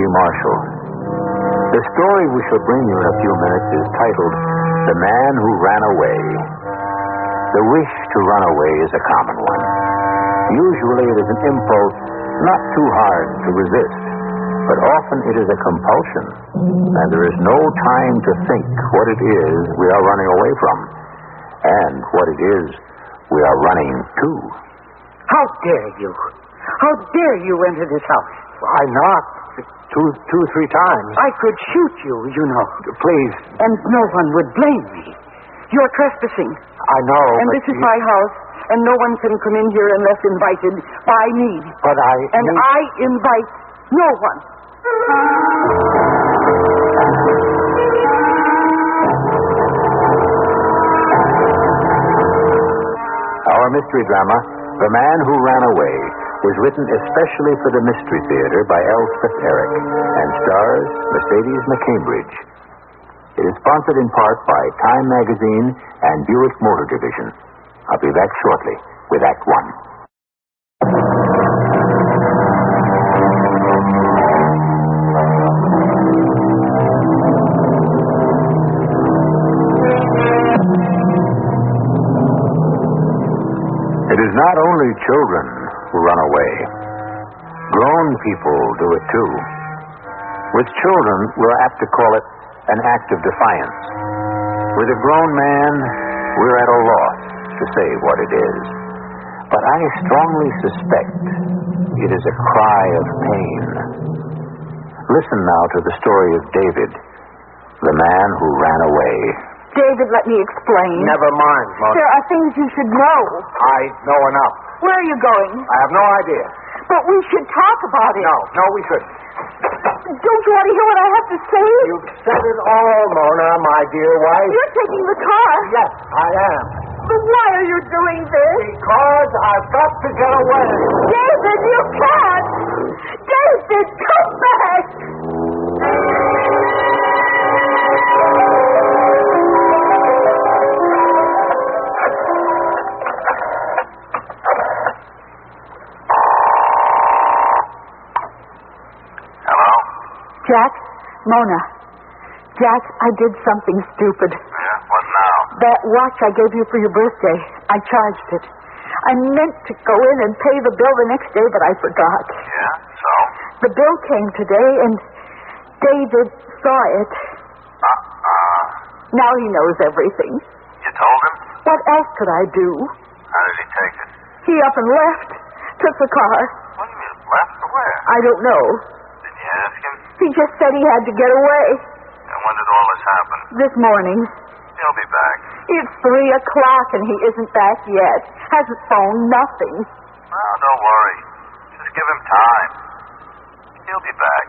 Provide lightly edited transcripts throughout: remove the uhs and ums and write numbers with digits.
Marshall. The story we shall bring you in a few minutes is titled The Man Who Ran Away. The wish to run away is a common one. Usually it is an impulse not too hard to resist, but often it is a compulsion, and there is no time to think what it is we are running away from, and what it is we are running to. How dare you? How dare you enter this house? I knocked two, 3 times. I could shoot you, you know. Please. And no one would blame me. You're trespassing. I know. And this is my house, and no one can come in here unless invited by me. But I invite no one. Our mystery drama, The Man Who Ran Away, was written especially for the Mystery Theater by Elspeth Eric and stars Mercedes McCambridge. It is sponsored in part by Time Magazine and Buick Motor Division. I'll be back shortly with Act One. It is not only children who run away. Grown people do it too. With children, we're apt to call it an act of defiance. With a grown man, we're at a loss to say what it is. But I strongly suspect it is a cry of pain. Listen now to the story of David, the man who ran away. David, let me explain. Never mind, Mona. There are things you should know. I know enough. Where are you going? I have no idea. But we should talk about it. No, we shouldn't. Don't you want to hear what I have to say? You've said it all, Mona, my dear wife. You're taking the car. Yes, I am. But why are you doing this? Because I've got to get away. David, you can't. David, come back. Jack, Mona. Jack, I did something stupid. Yeah? What now? That watch I gave you for your birthday, I charged it. I meant to go in and pay the bill the next day, but I forgot. Yeah? So? The bill came today, and David saw it. Now he knows everything. You told him? What else could I do? How did he take it? He up and left. Took the car. What do you mean, left to where? I don't know. Did you ask him? He just said he had to get away. And when did all this happen? This morning. He'll be back. It's 3:00 and he isn't back yet. Hasn't phoned, nothing. Well, don't worry. Just give him time. He'll be back.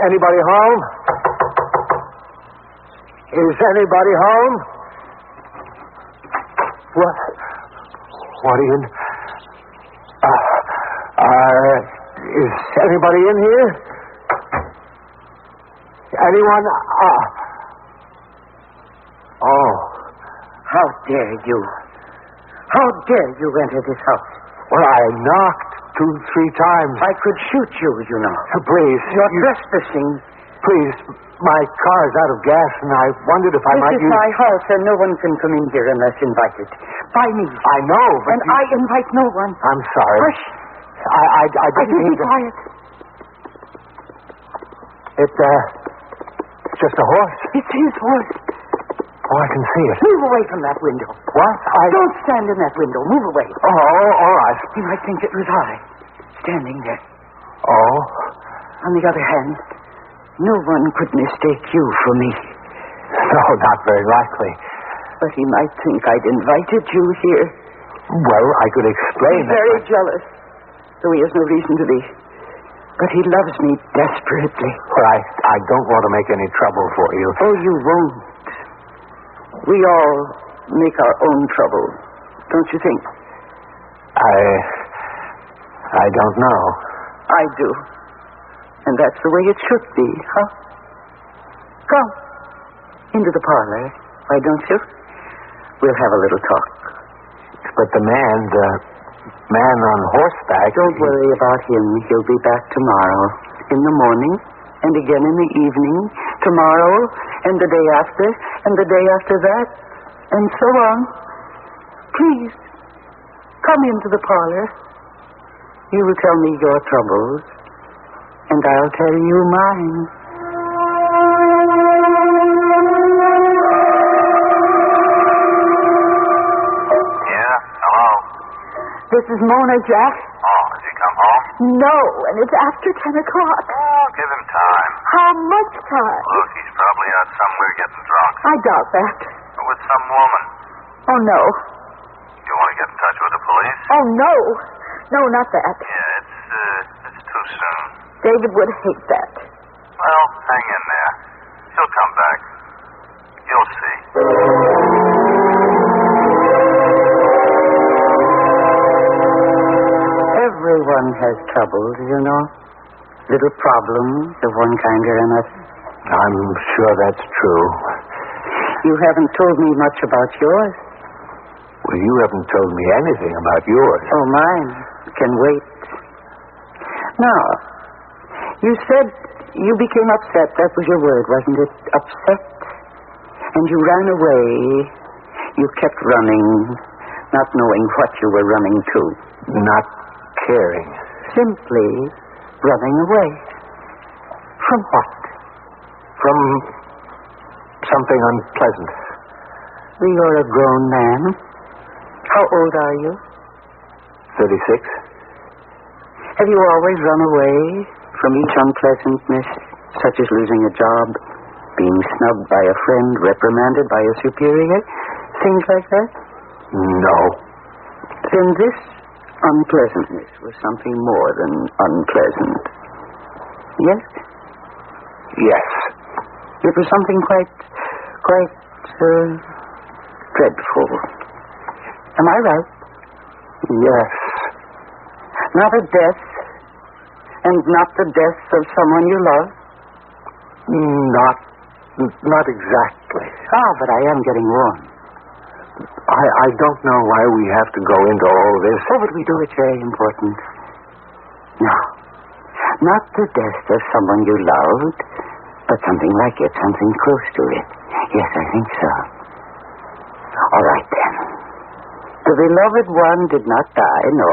Anybody home? Is anybody home? What are you... is anybody in here? Anyone? Oh, how dare you? How dare you enter this house? Well, I knocked 2-3 times. I could shoot you, you know. Please. You're trespassing. Please, my car is out of gas, and I wondered if I might This is my house, and no one can come in here unless invited. By me. I know, but... And I invite no one. I'm sorry. Hush. I didn't mean be to... quiet. It's just a horse. It's his horse. Oh, I can see it. Move away from that window. What? Don't stand in that window. Move away. Oh, all right. He might think it was I, standing there. Oh? On the other hand, no one could mistake you for me. No, not very likely. But he might think I'd invited you here. Well, I could explain He's very jealous, though he has no reason to be. But he loves me desperately. Well, I don't want to make any trouble for you. Oh, you won't. We all make our own trouble, don't you think? I don't know. I do. And that's the way it should be, huh? Come into the parlor, why don't you? We'll have a little talk. But the man on horseback... Don't worry about him. He'll be back tomorrow. In the morning, and again in the evening, tomorrow, and the day after, and the day after that, and so on. Please, come into the parlor. You will tell me your troubles, and I'll tell you mine. Yeah? Hello? This is Mona, Jack. Oh, has he come home? No, and it's after 10 o'clock. Oh, give him time. How much time? Look, he's probably out somewhere getting drunk. I doubt that. With some woman. Oh, no. You want to get in touch with the police? Oh, no. No, not that. Yeah, it's too soon. David would hate that. Well, hang in there. He'll come back. You'll see. Everyone has troubles, you know. Little problems of one kind or another. I'm sure that's true. You haven't told me much about yours. Well, you haven't told me anything about yours. Oh, mine can wait. Now, you said you became upset. That was your word, wasn't it? Upset? And you ran away. You kept running, not knowing what you were running to. Not caring. Simply running away. From what? From something unpleasant. You're a grown man. How old are you? 36. Have you always run away from each unpleasantness, such as losing a job, being snubbed by a friend, reprimanded by a superior, things like that? No. Then this unpleasantness was something more than unpleasant. Yes? Yes. It was something quite dreadful. Am I right? Yes. Not a death, and not the death of someone you love? Not exactly. But I am getting warm. I don't know why we have to go into all this. Oh, but we do. It's very important. Now, not the death of someone you loved, but something like it, something close to it. Yes, I think so. All right, then. The beloved one did not die, no.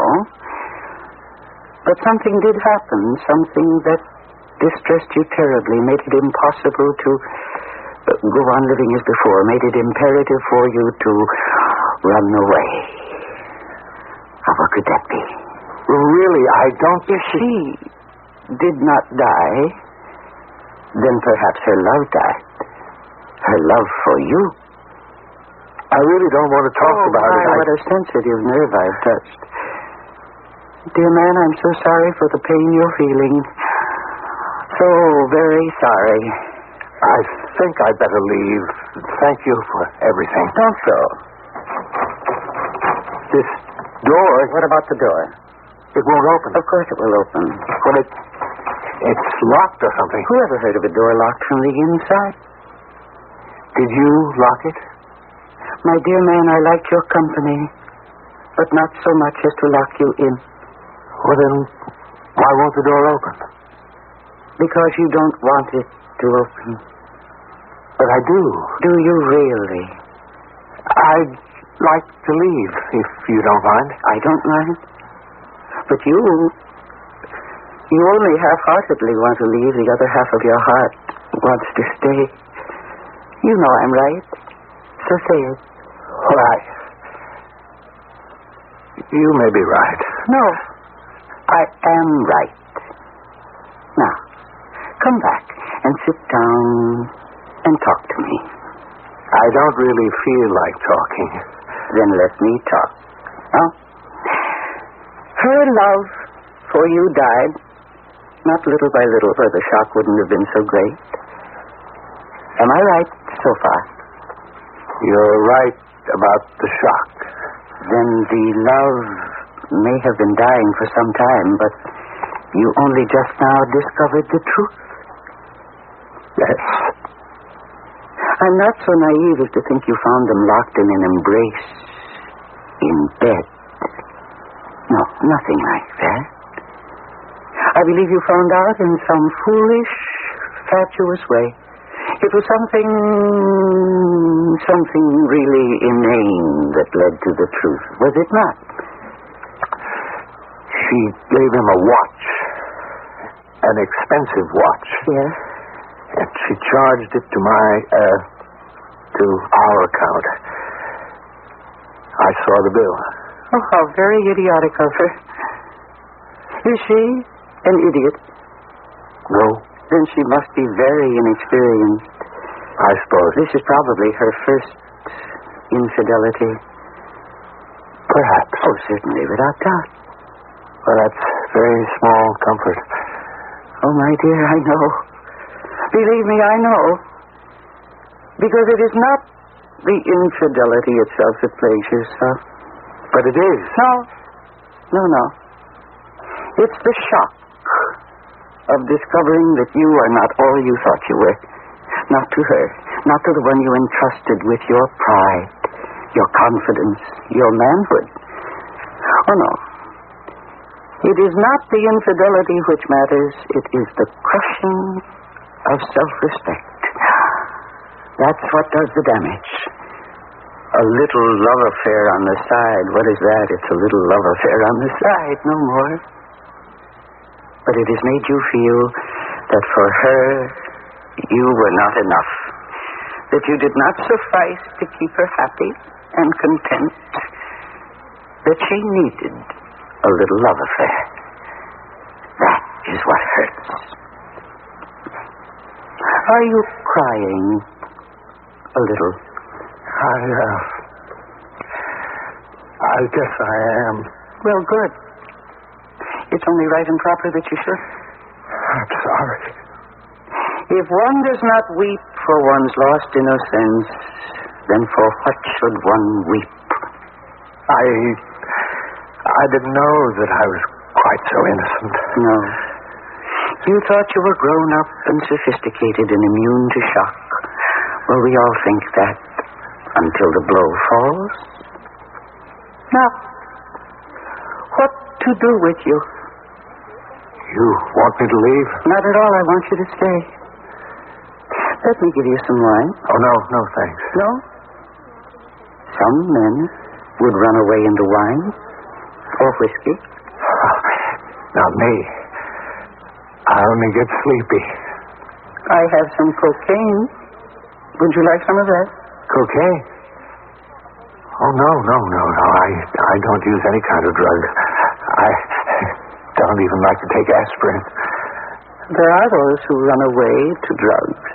But something did happen, something that distressed you terribly, made it impossible to go on living as before, made it imperative for you to run away. What could that be? Really, I don't... If she did not die, then perhaps her love died. Her love for you. I really don't want to talk about it. What a sensitive nerve I've touched. Dear man, I'm so sorry for the pain you're feeling. So very sorry. I think I'd better leave. Thank you for everything. Don't so. This door... What about the door? It won't open. Of course it will open. Well, it's locked or something. Who ever heard of a door locked from the inside? Did you lock it? My dear man, I like your company, but not so much as to lock you in. Well, then, why won't the door open? Because you don't want it to open. But I do. Do you really? I'd like to leave, if you don't mind. I don't mind. But you only half-heartedly want to leave. The other half of your heart wants to stay. You know I'm right. So say it. Well, you may be right. No, I am right. Now, come back and sit down and talk to me. I don't really feel like talking. Then let me talk. Huh? Her love for you died, not little by little, or the shock wouldn't have been so great. Am I right so far? You're right about the shock. Then the love may have been dying for some time, but you only just now discovered the truth. Yes. I'm not so naive as to think you found them locked in an embrace in bed. No, nothing like that. I believe you found out in some foolish, fatuous way. It was something really inane that led to the truth, was it not? She gave him a watch. An expensive watch. Yes. And she charged it to our account. I saw the bill. Oh, how very idiotic of her. Is she an idiot? No, Then she must be very inexperienced. I suppose. This is probably her first infidelity. Perhaps. Oh, certainly, without doubt. Well, that's very small comfort. Oh, my dear, I know. Believe me, I know. Because it is not the infidelity itself that plagues you, sir. But it is. No. It's the shock of discovering that you are not all you thought you were. Not to her. Not to the one you entrusted with your pride, your confidence, your manhood. Oh, no. It is not the infidelity which matters. It is the crushing of self-respect. That's what does the damage. A little love affair on the side. What is that? It's a little love affair on the side, no more. But it has made you feel that for her, you were not enough. That you did not suffice to keep her happy and content. That she needed a little love affair. That is what hurts. Are you crying a little? I guess I am. Well, good. It's only right and proper that you should. I'm sorry. If one does not weep for one's lost innocence, then for what should one weep? I didn't know that I was quite so innocent. No. You thought you were grown up and sophisticated and immune to shock. Well, we all think that until the blow falls. Now, what to do with you? You want me to leave? Not at all. I want you to stay. Let me give you some wine. Oh, no, thanks. No? Some men would run away into wine or whiskey. Not me. I only get sleepy. I have some cocaine. Would you like some of that? Cocaine? Oh, no. I don't use any kind of drug. I don't even like to take aspirin. There are those who run away to drugs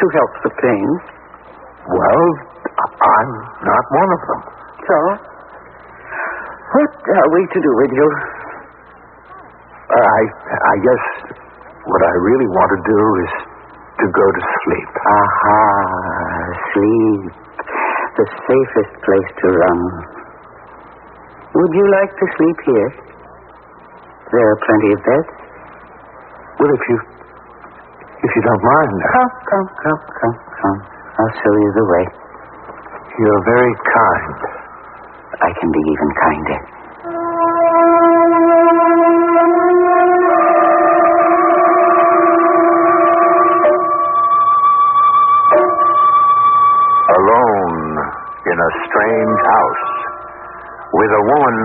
to help the pain. Well, I'm not one of them. So, what are we to do with you? I guess what I really want to do is to go to sleep. Aha, sleep. The safest place to run. Would you like to sleep here? There are plenty of beds. Well, if you don't mind. Come. I'll show you the way. You're very kind. I can be even kinder. Alone in a strange house with a woman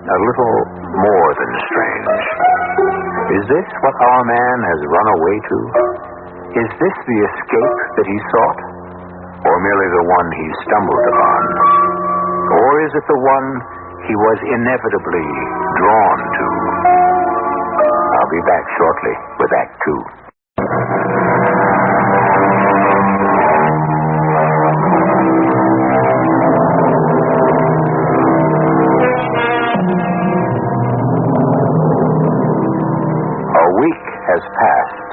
a little more than strange. Is this what our man has run away to? Is this the escape that he sought? Or merely the one he stumbled upon? Or is it the one he was inevitably drawn to? I'll be back shortly with Act 2. A week has passed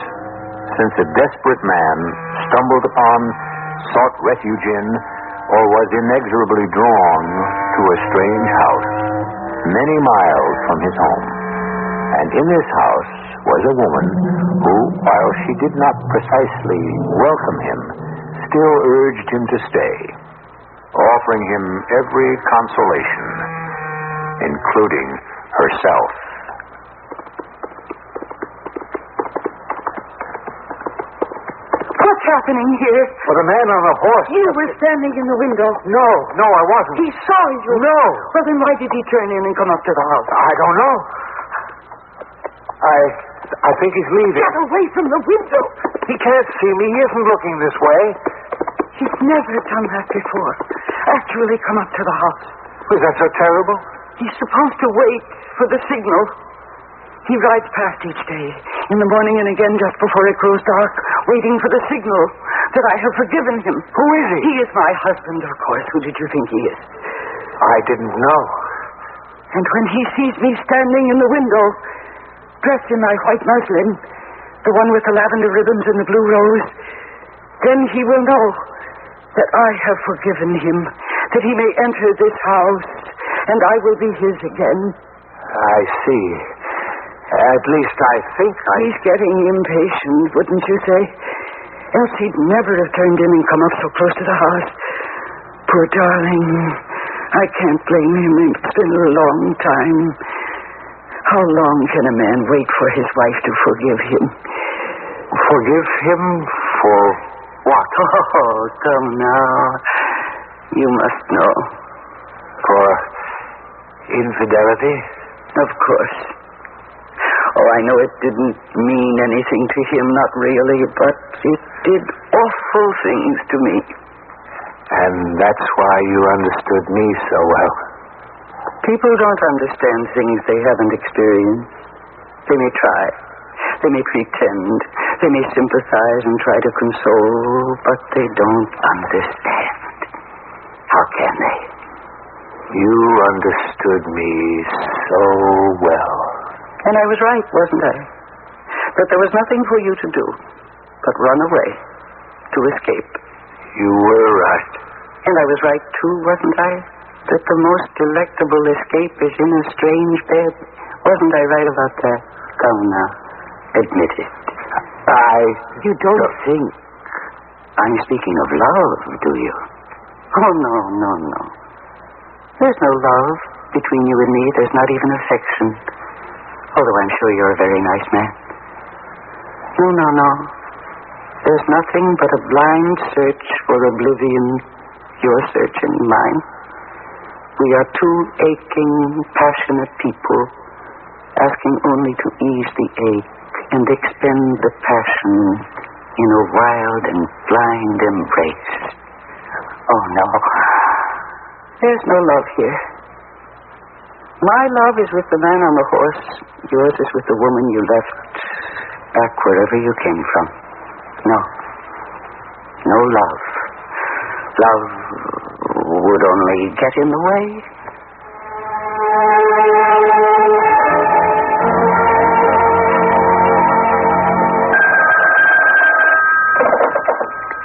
since a desperate man stumbled upon sought refuge in or was inexorably drawn to a strange house many miles from his home. And in this house was a woman who, while she did not precisely welcome him, still urged him to stay, offering him every consolation, including herself. What's happening here? Well, the man on the horse. You were standing in the window. No, I wasn't. He saw you. No. Well, then why did he turn in and come up to the house? I don't know. I think he's leaving. Get away from the window. He can't see me. He isn't looking this way. He's never done that before. Actually come up to the house. Was that so terrible? He's supposed to wait for the signal. He rides past each day, in the morning and again just before it grows dark, waiting for the signal that I have forgiven him. Who is he? He is my husband, of course. Who did you think he is? I didn't know. And when he sees me standing in the window, dressed in my white muslin, the one with the lavender ribbons and the blue rose, then he will know that I have forgiven him, that he may enter this house, and I will be his again. I see. At least I think He's getting impatient, wouldn't you say? Else he'd never have turned in and come up so close to the house. Poor darling. I can't blame him. It's been a long time. How long can a man wait for his wife to forgive him? Forgive him for what? Oh, come now. You must know. For infidelity? Of course. Oh, I know it didn't mean anything to him, not really, but it did awful things to me. And that's why you understood me so well. People don't understand things they haven't experienced. They may try. They may pretend. They may sympathize and try to console, but they don't understand. How can they? You understood me so well. And I was right, wasn't I? That there was nothing for you to do but run away, to escape. You were right. And I was right, too, wasn't I? That the most delectable escape is in a strange bed. Wasn't I right about that? Come now, admit it. You don't think I'm speaking of love, do you? Oh, no. There's no love between you and me. There's not even affection. Although I'm sure you're a very nice man. No. There's nothing but a blind search for oblivion, your search and mine. We are two aching, passionate people, asking only to ease the ache and expend the passion in a wild and blind embrace. Oh, no. There's no love here. My love is with the man on the horse. Yours is with the woman you left back wherever you came from. No love. Love would only get in the way.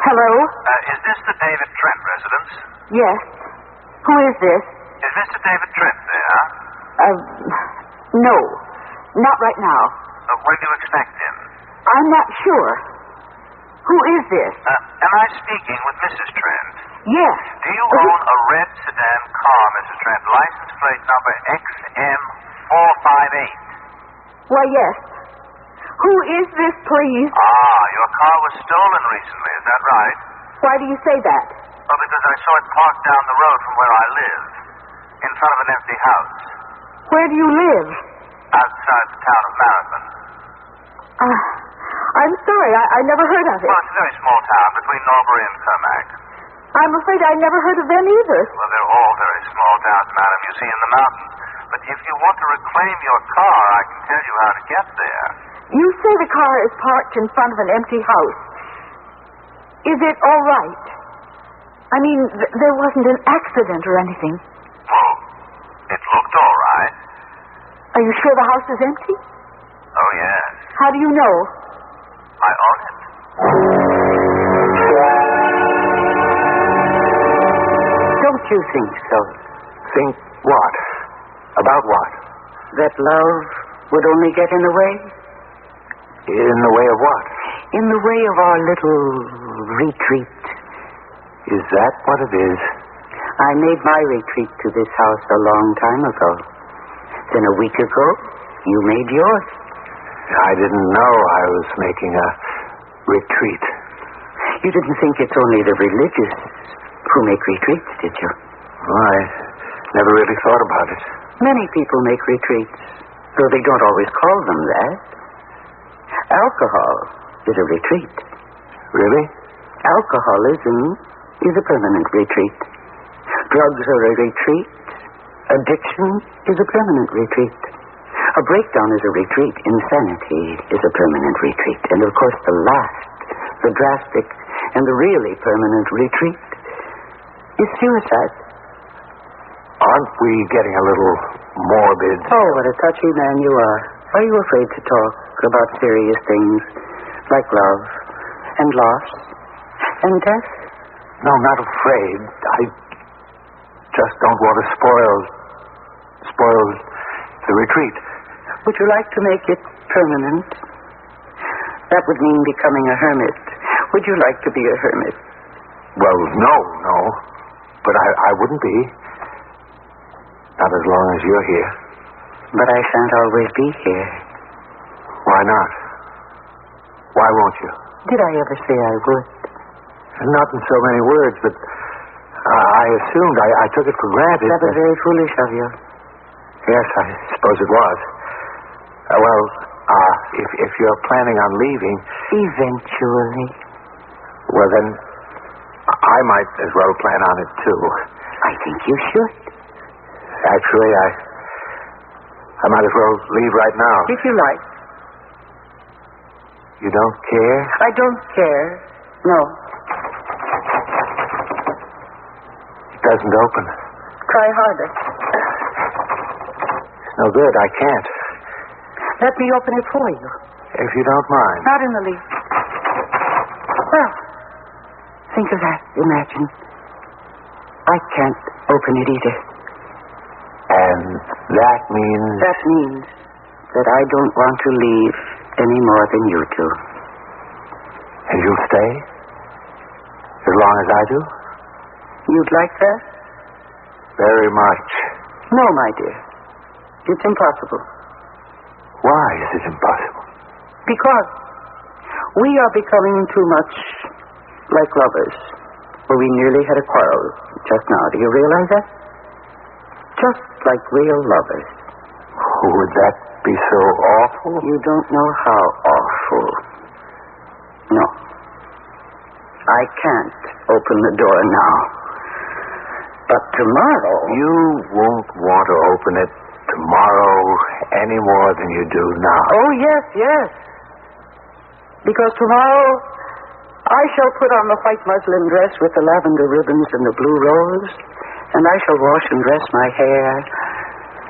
Hello? Is this the David Trent residence? Yes. Who is this? Is Mr. David Trent there? No. Not right now. When do you expect him? I'm not sure. Who is this? Am I speaking with Mrs. Trent? Yes. Do you own a red sedan car, Mrs. Trent, license plate number XM458? Why, yes. Who is this, please? Your car was stolen recently, is that right? Why do you say that? Well, because I saw it parked down the road from where I live, in front of an empty house. Where do you live? Outside the town of Marathon. I'm sorry, I never heard of it. Well, it's a very small town between Norbury and Kermack. I'm afraid I never heard of them either. Well, they're all very small towns, madam, you see, in the mountains. But if you want to reclaim your car, I can tell you how to get there. You say the car is parked in front of an empty house. Is it all right? I mean, there wasn't an accident or anything. Well, it looked all right. Are you sure the house is empty? Oh, yes. How do you know? I own it. you think so. Think what? About what? That love would only get in the way? In the way of what? In the way of our little retreat. Is that what it is? I made my retreat to this house a long time ago. Then a week ago, you made yours. I didn't know I was making a retreat. You didn't think it's only the religious who make retreats, did you? Well, I never really thought about it. Many people make retreats, though they don't always call them that. Alcohol is a retreat. Really? Alcoholism is a permanent retreat. Drugs are a retreat. Addiction is a permanent retreat. A breakdown is a retreat. Insanity is a permanent retreat. And of course the last, the drastic, and the really permanent retreat is suicide. Aren't we getting a little morbid? Oh, what a touchy man you are. Are you afraid to talk about serious things like love and loss and death? No, I'm not afraid. I just don't want to spoil the retreat. Would you like to make it permanent? That would mean becoming a hermit. Would you like to be a hermit? Well, no. But I wouldn't be. Not as long as you're here. But I shan't always be here. Why not? Why won't you? Did I ever say I would? Not in so many words, but I assumed, I took it for granted. That was very foolish of you. Yes, I suppose it was. If you're planning on leaving... Eventually. Well, then, I might as well plan on it, too. I think you should. Actually, I might as well leave right now. If you like. You don't care? I don't care. No. It doesn't open. Try harder. It's no good. I can't. Let me open it for you. If you don't mind. Not in the least. Well, think of that. Imagine. I can't open it either. And that means... That means that I don't want to leave any more than you do. And you'll stay? As long as I do? You'd like that? Very much. No, my dear. It's impossible. Why is it impossible? Because we are becoming too much like lovers. Well, we nearly had a quarrel just now. Do you realize that? Just like real lovers. Would that be so awful? You don't know how awful. No. I can't open the door now. But tomorrow... You won't want to open it tomorrow any more than you do now. Oh, yes. Because tomorrow I shall put on the white muslin dress with the lavender ribbons and the blue rose, and I shall wash and dress my hair,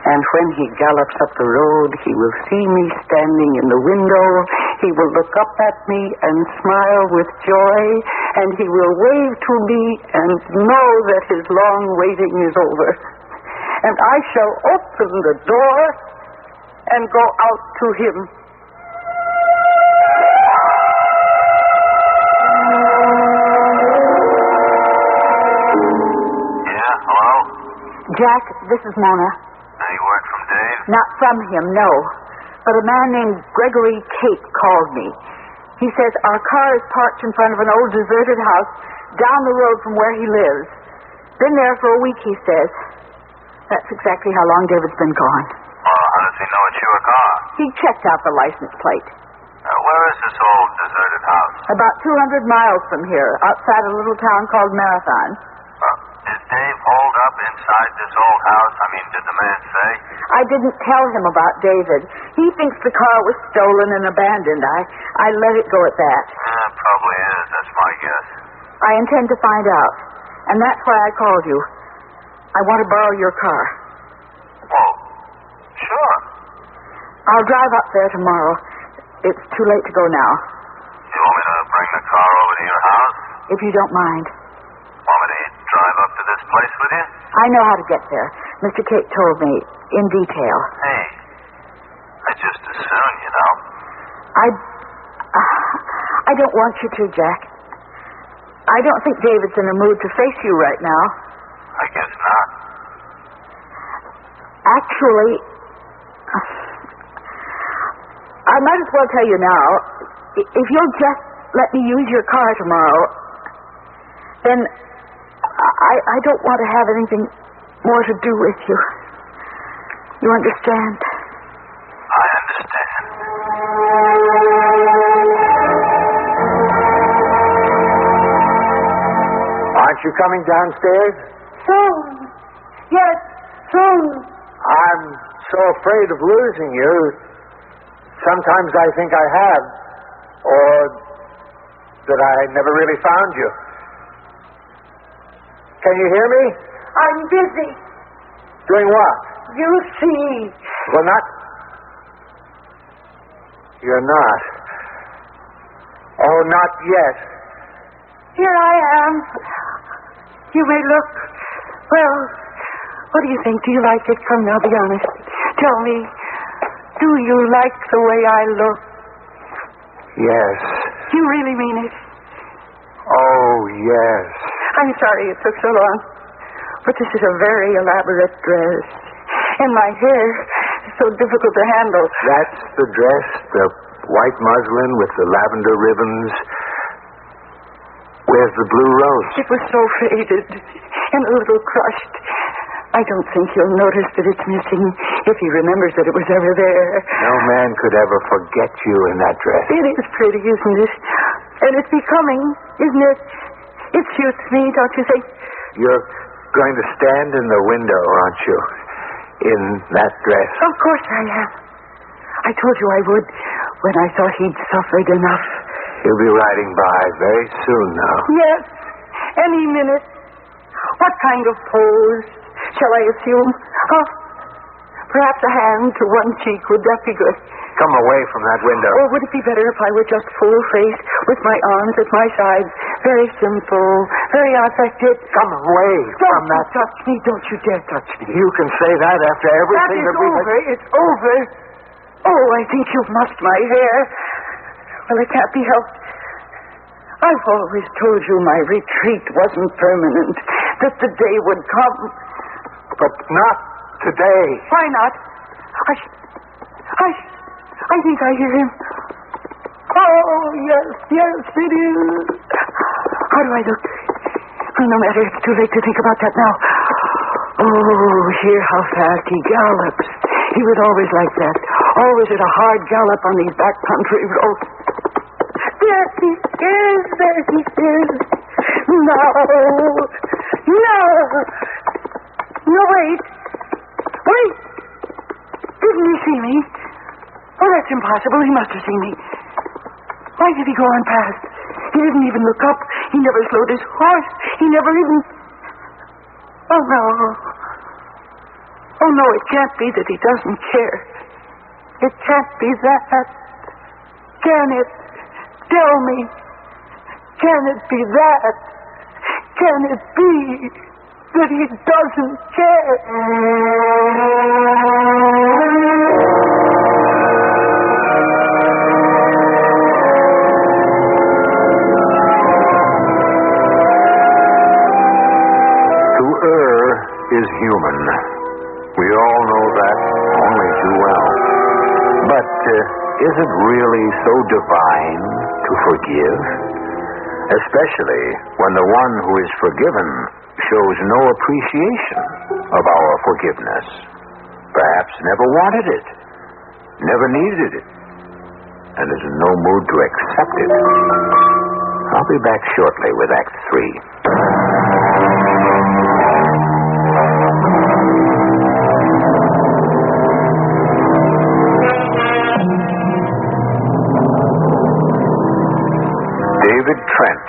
and when he gallops up the road, he will see me standing in the window, he will look up at me and smile with joy, and he will wave to me and know that his long waiting is over. And I shall open the door and go out to him. Yeah, hello? Jack, this is Mona. Any word from Dave? Not from him, no. But a man named Gregory Tate called me. He says our car is parked in front of an old deserted house down the road from where he lives. Been there for a week, he says. That's exactly how long David's been gone. Well, how does he know it's your car? He checked out the license plate. Where is this old deserted house? About 200 miles from here, outside a little town called Marathon. Is Dave holed up inside this old house? I mean, did the man say? I didn't tell him about David. He thinks the car was stolen and abandoned. I let it go at that. Probably is. That's my guess. I intend to find out. And that's why I called you. I want to borrow your car. Well, sure. I'll drive up there tomorrow. It's too late to go now. You want me to bring the car over to your house? If you don't mind. Want me to drive up to this place with you? I know how to get there. Mr. Kate told me in detail. Hey, I just as soon, you know. I don't want you to, Jack. I don't think David's in a mood to face you right now. I guess not. Actually, I might as well tell you now, if you'll just let me use your car tomorrow, then I don't want to have anything more to do with you. You understand? I understand. Aren't you coming downstairs? Soon. Yes, soon. I'm so afraid of losing you. Sometimes I think I have, or that I never really found you. Can you hear me? I'm busy. Doing what? You see. Well, not... You're not. Oh, not yet. Here I am. You may look... Well, what do you think? Do you like it? Come now, be honest. Tell me, do you like the way I look? Yes. You really mean it? Oh, yes. I'm sorry it took so long. But this is a very elaborate dress. And my hair is so difficult to handle. That's the dress, the white muslin with the lavender ribbons. Where's the blue rose? It was so faded and a little crushed. I don't think he'll notice that it's missing if he remembers that it was ever there. No man could ever forget you in that dress. It is pretty, isn't it? And it's becoming, isn't it? It suits me, don't you think? You're going to stand in the window, aren't you? In that dress. Of course I am. I told you I would when I thought he'd suffered enough. He'll be riding by very soon now. Yes, any minute. What kind of pose shall I assume? Oh, perhaps a hand to one cheek. Would that be good? Come away from that window. Or would it be better if I were just full face with my arms at my sides? Very simple, very unaffected. Come away from that. Don't touch me. Don't you dare touch me. You can say that after everything That is we've... over. It's over. Oh, I think you've mussed my hair. Well, it can't be helped. I've always told you my retreat wasn't permanent, that the day would come. But not today. Why not? I think I hear him. Oh, yes, it is. How do I look? Oh, no matter, it's too late to think about that now. Oh, hear how fast he gallops. He was always like that. Always at a hard gallop on these back country roads. There he is. No, wait. Didn't he see me? Oh, that's impossible. He must have seen me. Why did he go on past? He didn't even look up. He never slowed his horse. He never even... Oh, no. Oh, no, it can't be that he doesn't care. It can't be that. Can it? Tell me. Can it be that? Can it be that he doesn't care? To err is human. We all know that only too well. But is it really so divine to forgive? Especially when the one who is forgiven shows no appreciation of our forgiveness. Perhaps never wanted it, never needed it, and is in no mood to accept it. I'll be back shortly with Act 3. David Trent,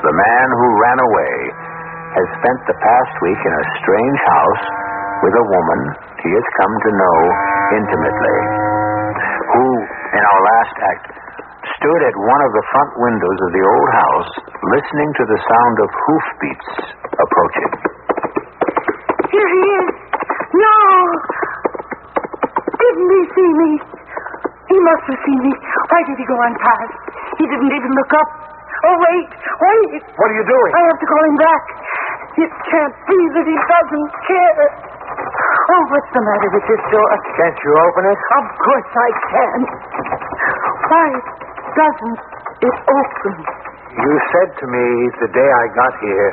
the man who ran away, has spent the past week in a strange house with a woman he has come to know intimately, who, in our last act, stood at one of the front windows of the old house, listening to the sound of hoofbeats approaching. Here he is. No! Didn't he see me? He must have seen me. Why did he go on past? He didn't even look up. Oh, wait. What are you doing? I have to call him back. It can't be that he doesn't care. Oh, what's the matter with this door? Can't you open it? Of course I can. Why doesn't it open? You said to me the day I got here,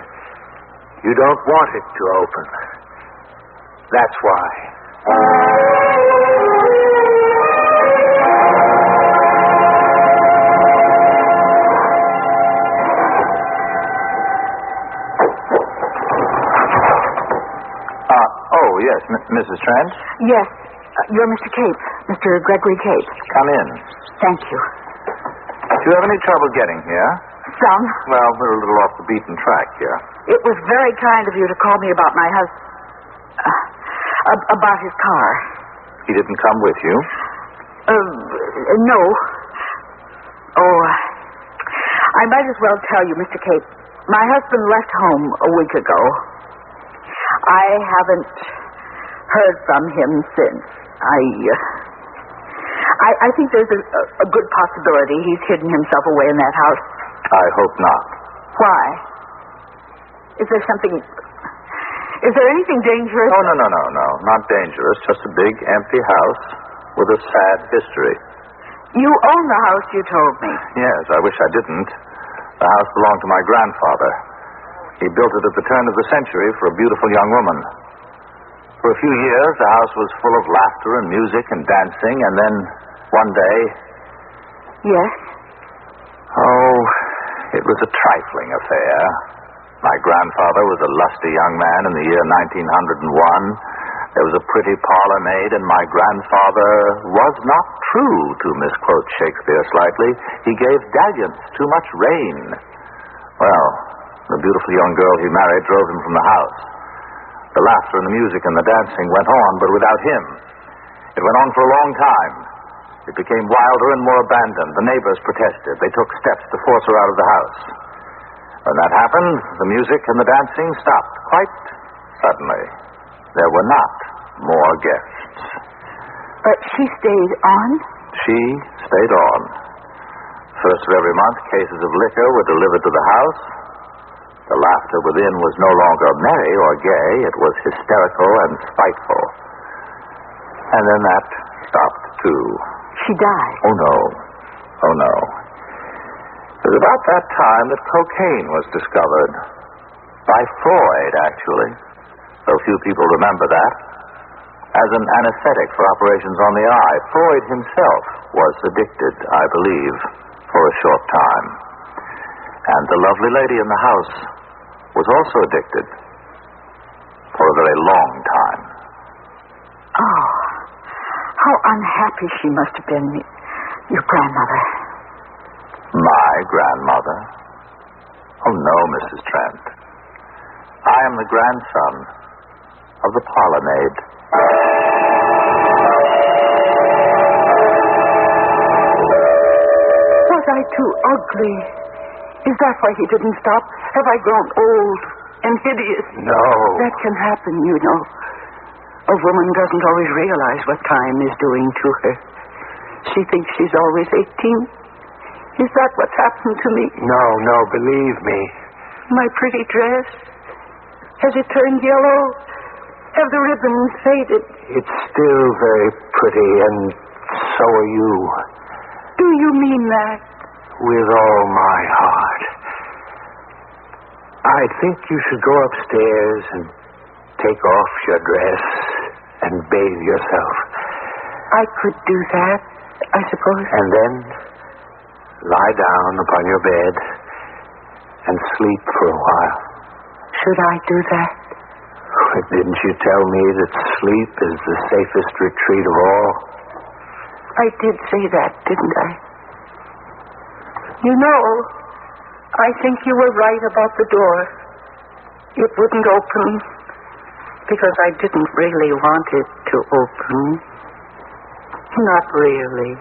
you don't want it to open. That's why. Oh, yes, Mrs. Trent. Yes, you're Mr. Cape, Mr. Gregory Cape. Come in. Thank you. Do you have any trouble getting here? Some. Well, we're a little off the beaten track here. It was very kind of you to call me about my husband. About his car. He didn't come with you? No. Oh, I might as well tell you, Mr. Cape. My husband left home a week ago. I haven't heard from him since. I think there's a good possibility he's hidden himself away in that house. I hope not. Why? Is there anything dangerous? Oh, no. Not dangerous. Just a big, empty house with a sad history. You own the house, you told me. Yes, I wish I didn't. The house belonged to my grandfather. He built it at the turn of the century for a beautiful young woman. For a few years, the house was full of laughter and music and dancing, and then one day... Yes? Oh, it was a trifling affair. My grandfather was a lusty young man in the year 1901. There was a pretty parlor maid, and my grandfather was not true, to misquote Shakespeare slightly. He gave dalliance too much rain. Well, the beautiful young girl he married drove him from the house. The laughter and the music and the dancing went on, but without him. It went on for a long time. It became wilder and more abandoned. The neighbors protested. They took steps to force her out of the house. When that happened, the music and the dancing stopped quite suddenly. There were not more guests. But she stayed on? She stayed on. First of every month, cases of liquor were delivered to the house. The laughter within was no longer merry or gay. It was hysterical and spiteful. And then that stopped, too. She died? Oh, no. It was about that time that cocaine was discovered. By Freud, actually. Though few people remember that. As an anesthetic for operations on the eye. Freud himself was addicted, I believe, for a short time. And the lovely lady in the house was also addicted for a very long time. Oh, how unhappy she must have been, your grandmother. My grandmother? Oh, no, Mrs. Trent. I am the grandson of the parlor maid. Was I too ugly? Is that why he didn't stop? Have I grown old and hideous? No. That can happen, you know. A woman doesn't always realize what time is doing to her. She thinks she's always 18. Is that what's happened to me? No, believe me. My pretty dress? Has it turned yellow? Have the ribbons faded? It's still very pretty, and so are you. Do you mean that? With all my heart. I think you should go upstairs and take off your dress and bathe yourself. I could do that, I suppose. And then lie down upon your bed and sleep for a while. Should I do that? Didn't you tell me that sleep is the safest retreat of all? I did say that, didn't I? You know, I think you were right about the door. It wouldn't open because I didn't really want it to open. Not really.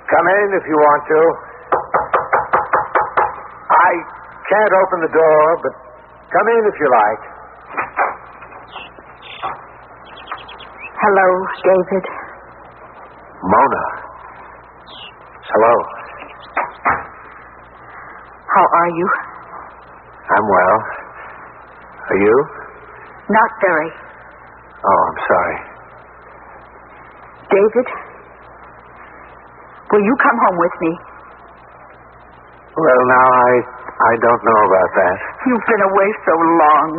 Come in if you want to. I can't open the door, but come in if you like. Hello, David. Mona. Hello. How are you? I'm well. Are you? Not very. Oh, I'm sorry. David, will you come home with me? Well, now, I don't know about that. You've been away so long.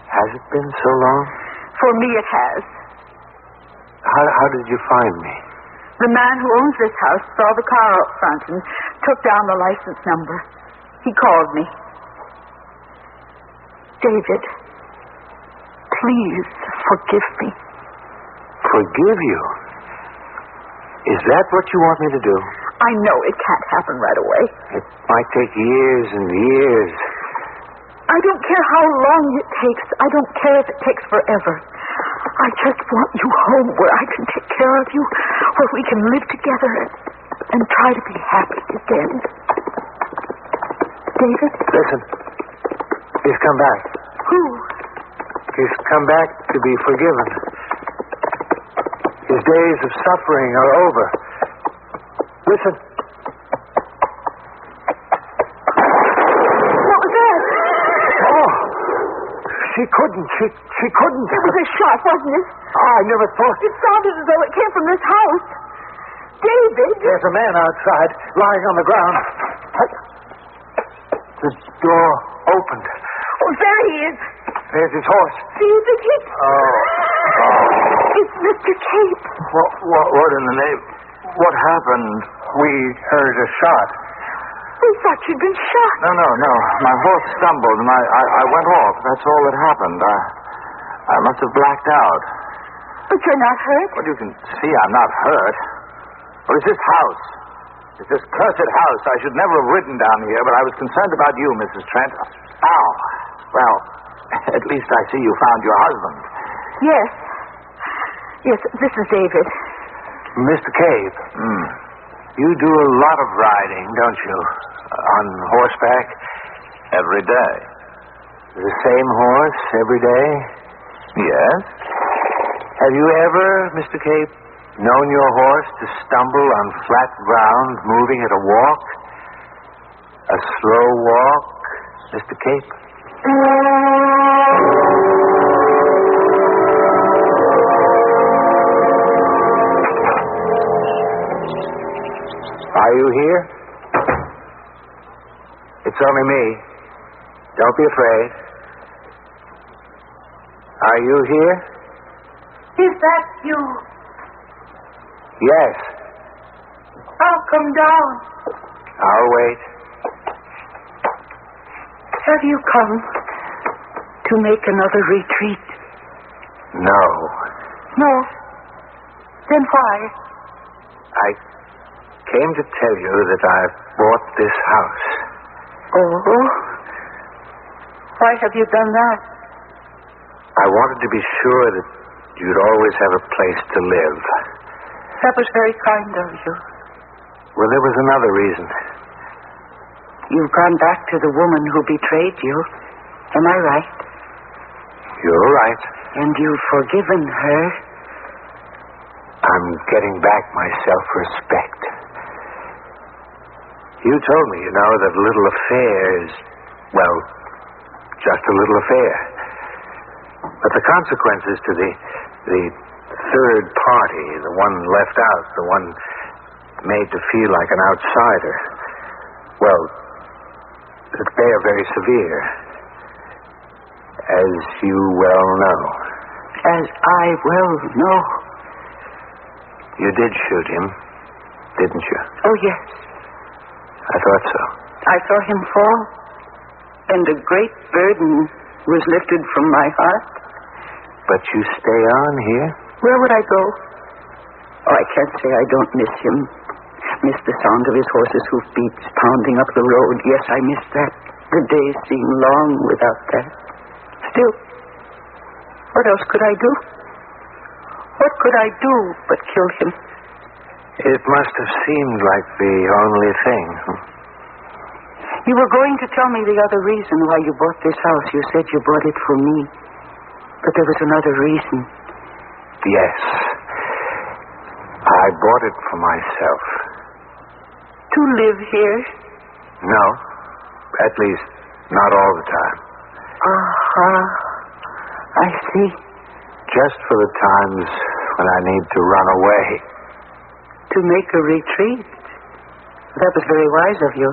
Has it been so long? For me, it has. How did you find me? The man who owns this house saw the car out front and took down the license number. He called me. David, please forgive me. Forgive you? Is that what you want me to do? I know it can't happen right away. It might take years and years. I don't care how long it takes. I don't care if it takes forever. I just want you home where I can take care of you, where we can live together and try to be happy again. David? Listen. He's come back. Who? He's come back to be forgiven. His days of suffering are over. Listen. What was that? Oh, she couldn't. She couldn't. It was a shot, wasn't it? Oh, I never thought. It sounded as though it came from this house. David! There's a man outside, lying on the ground. The door opened. Oh, there he is. There's his horse. See, the Cape. Oh. It's Mr. Cape. What in the name? What happened? We heard a shot. We thought you'd been shot. No. My horse stumbled and I went off. That's all that happened. I must have blacked out. But you're not hurt? Well, you can see I'm not hurt. But it's this house. It's this cursed house. I should never have ridden down here, but I was concerned about you, Mrs. Trent. Ow. Well, at least I see you found your husband. Yes. Yes, this is David. Mr. Cave. You do a lot of riding, don't you? On horseback? Every day. The same horse every day? Yes? Have you ever, Mr. Cape, known your horse to stumble on flat ground, moving at a walk? A slow walk, Mr. Cape? Are you here? It's only me. Don't be afraid. Are you here? Is that you? Yes. I'll come down. I'll wait. Have you come to make another retreat? No. No. Then why? I came to tell you that I've bought this house. Oh? Why have you done that? I wanted to be sure that you'd always have a place to live. That was very kind of you. Well, there was another reason. You've gone back to the woman who betrayed you. Am I right? You're right. And you've forgiven her. I'm getting back my self-respect. You told me, that a little affair is, well, just a little affair. But the consequences to the third party, the one left out, the one made to feel like an outsider, well, they are very severe, as you well know. As I well know. You did shoot him, didn't you? Oh, yes. I thought so. I saw him fall, and a great burden was lifted from my heart. But you stay on here? Where would I go? Oh, I can't say I don't miss him. Miss the sound of his horse's hoofbeats pounding up the road. Yes, I miss that. The days seem long without that. Still, what else could I do? What could I do but kill him? It must have seemed like the only thing. You were going to tell me the other reason why you bought this house. You said you bought it for me. But there was another reason. Yes. I bought it for myself. To live here? No. At least, not all the time. I see. Just for the times when I need to run away. To make a retreat? That was very wise of you.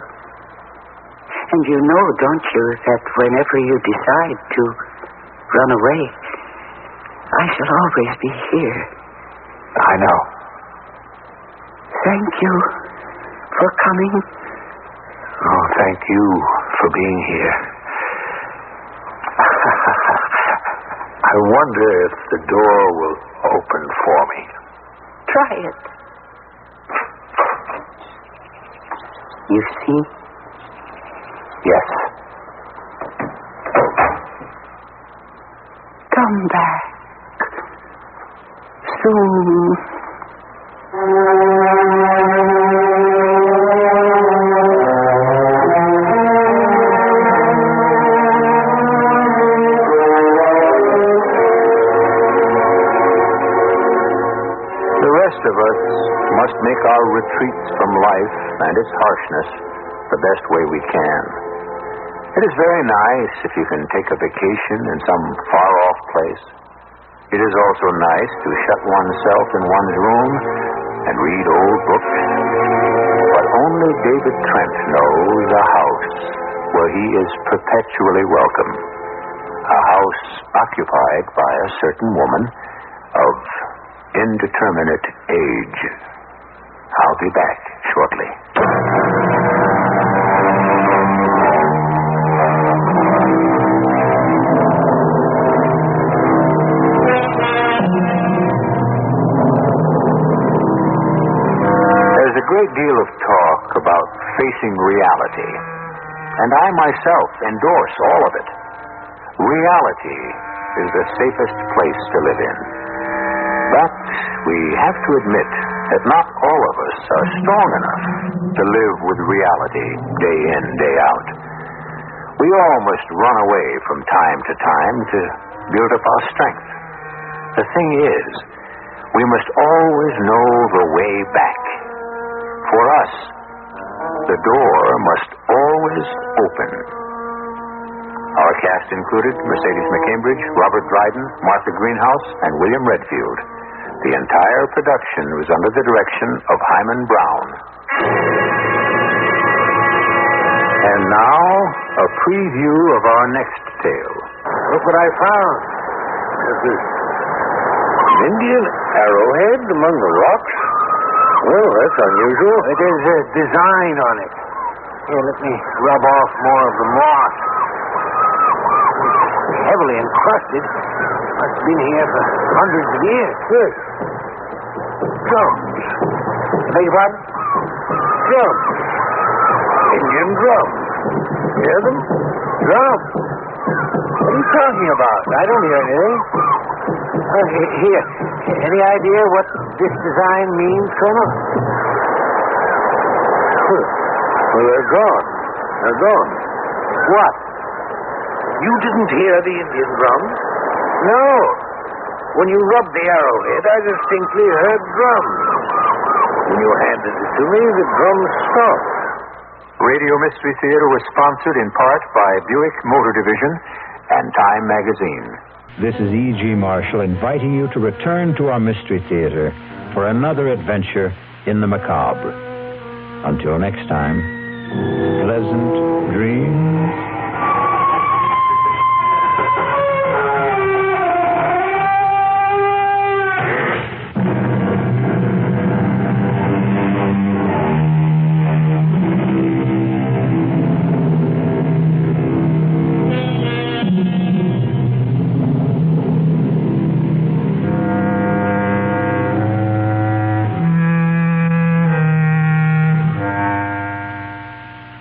And you know, don't you, that whenever you decide to run away, I shall always be here. I know. Thank you for coming. Oh, thank you for being here. I wonder if the door will open for me. Try it. You see? Yes. Come back. Soon. Of us must make our retreats from life and its harshness the best way we can. It is very nice if you can take a vacation in some far-off place. It is also nice to shut oneself in one's room and read old books. But only David Trent knows a house where he is perpetually welcome. A house occupied by a certain woman of indeterminate age. I'll be back shortly. There's a great deal of talk about facing reality, and I myself endorse all of it. Reality is the safest place to live in. But we have to admit that not all of us are strong enough to live with reality day in, day out. We all must run away from time to time to build up our strength. The thing is, we must always know the way back. For us, the door must always open. Our cast included Mercedes McCambridge, Robert Dryden, Martha Greenhouse, and William Redfield. The entire production was under the direction of Hyman Brown. And now, a preview of our next tale. Look what I found. There's an Indian arrowhead among the rocks. Well, that's unusual. There's a design on it. Here, let me rub off more of the moss. It's heavily encrusted. Must have been here for hundreds of years. Good. Drums. Beg your pardon? Drums. Indian drums. Hear them? Drums. What are you talking about? I don't hear anything. Here. Any idea what this design means, Colonel? Well, they're gone. They're gone. What? You didn't hear the Indian drums? No. When you rubbed the arrowhead, I distinctly heard drums. When you handed it to me, the drums stopped. Radio Mystery Theater was sponsored in part by Buick Motor Division and Time Magazine. This is E.G. Marshall inviting you to return to our Mystery Theater for another adventure in the macabre. Until next time, pleasant dreams.